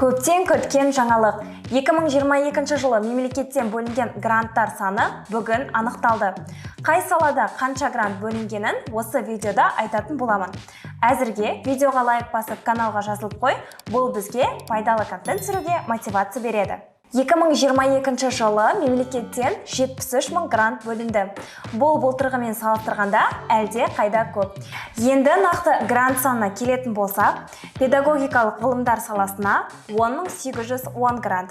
Көптен күткен жаңалық. 2022 жылы мемлекеттен бөлінген гранттар саны бүгін анықталды. Қай салада қанша грант бөлінгенін осы видеода айтатын боламын. Әзірге видеоға лайк басып каналға жазылып қой, бұл бізге пайдалы контент түсіруге мотивация береді. 2022 жылы мемлекеттен 73 мың грант бөлінді. Бұл былтырғымен салыстырғанда әлде қайда көп. Енді нақты грант санына келетін болсақ, педагогикалық ғылымдар саласына 10.810 грант,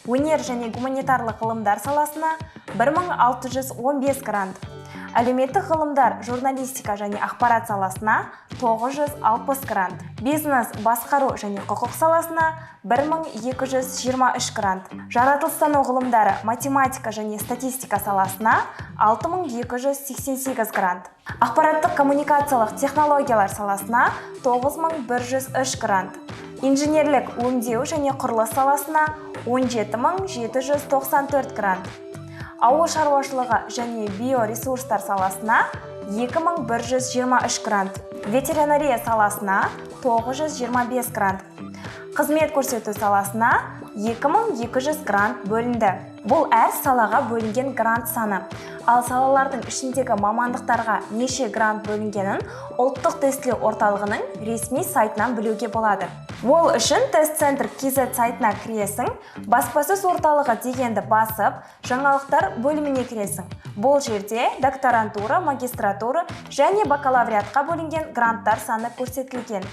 өнер және гуманитарлық ғылымдар саласына 1615 грант, әлеуметтік ғылымдар, журналистика және ақпарат саласына 960 грант, бизнес, басқару және құқық саласына 1223 грант, жаратылыстану ғылымдары, математика және статистика саласына 6288 грант, ақпараттық коммуникациялық технологиялар саласына 9103 грант, инженерлік өңдеу және құрылыс саласына 17794 грант, ауыл шаруашылығы және биоресурстар саласына 2123 грант, ветеринария саласына 925 грант, қызмет көрсету саласына 2200 грант бөлінді. Бұл әр салаға бөлінген грант саны. Ал салалардың ішіндегі мамандықтарға неше грант бөлінгенін ұлттық тестілеу орталығының ресми сайтынан білуге болады. Ол үшін тест-центр KZ сайтына кіресің, баспасөз орталығы дегенді басып, жаңалықтар бөліміне кіресің. Бұл жерде докторантура, магистратура және бакалавриатқа бөлінген гранттар саны көрсетілген.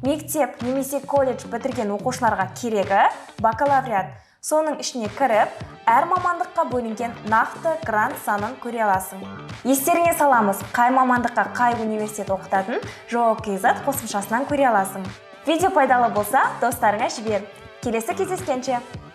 Мектеп немесе колледж бітірген оқушыларға керегі бакалавриат. Соның ішіне кіріп, әр мамандыққа бөлінген нақты грант санын көре аласың. Естеріңе саламыз, қай мамандыққа қай университет оқытатын жауап KZ қосымшасынан көре аласың. Видео пайдалы болса, достарыңа жібер. Келесі кездескенше!